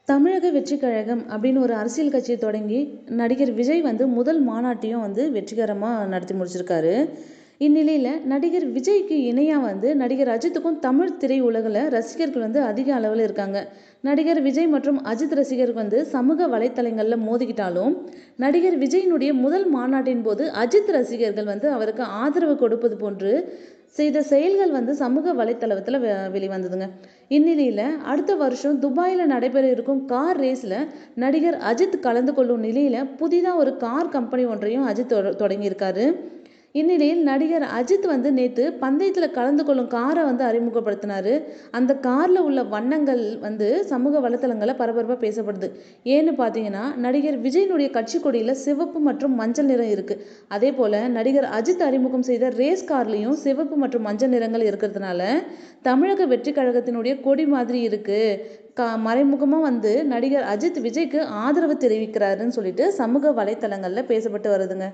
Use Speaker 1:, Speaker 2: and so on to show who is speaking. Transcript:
Speaker 1: தமிழக வெற்றிக் கழகம் அப்படின்னு ஒரு அரசியல் கட்சியை தொடங்கி நடிகர் விஜய் முதல் மாநாட்டையும் வெற்றிகரமாக நடத்தி முடிச்சிருக்காரு. இந்நிலையில் நடிகர் விஜய்க்கு இணையாக நடிகர் அஜித்துக்கும் தமிழ் திரையுலகில் ரசிகர்கள் அதிக அளவில் இருக்காங்க. நடிகர் விஜய் மற்றும் அஜித் ரசிகர்கள் சமூக வலைத்தளங்களில் மோதிக்கிட்டாலும் நடிகர் விஜயினுடைய முதல் மாநாட்டின் போது அஜித் ரசிகர்கள் அவருக்கு ஆதரவு கொடுப்பது போன்று செய்த செயல்கள் சமூக வலைத்தளத்தில் வெளிவந்ததுங்க. இந்நிலையில் அடுத்த வருஷம் துபாயில் நடைபெற இருக்கும் கார் ரேஸில் நடிகர் அஜித் கலந்து கொள்ளும் நிலையில் புதிதாக ஒரு கார் கம்பெனி ஒன்றையும் அஜித் தொடங்கியிருக்காரு. இந்நிலையில் நடிகர் அஜித் நேற்று பந்தயத்தில் கலந்து கொள்ளும் காரை அறிமுகப்படுத்தினார். அந்த காரில் உள்ள வண்ணங்கள் சமூக வலைத்தளங்களில் பரபரப்பாக பேசப்படுது. ஏன்னு பார்த்தீங்கன்னா நடிகர் விஜயினுடைய கட்சி கொடியில் சிவப்பு மற்றும் மஞ்சள் நிறம் இருக்குது. அதே போல் நடிகர் அஜித் அறிமுகம் செய்த ரேஸ் கார்லேயும் சிவப்பு மற்றும் மஞ்சள் நிறங்கள் இருக்கிறதுனால தமிழக வெற்றி கழகத்தினுடைய கொடி மாதிரி இருக்குது. மறைமுகமாக நடிகர் அஜித் விஜய்க்கு ஆதரவு தெரிவிக்கிறாருன்னு சொல்லிட்டு சமூக வலைத்தளங்களில் பேசப்பட்டு வருதுங்க.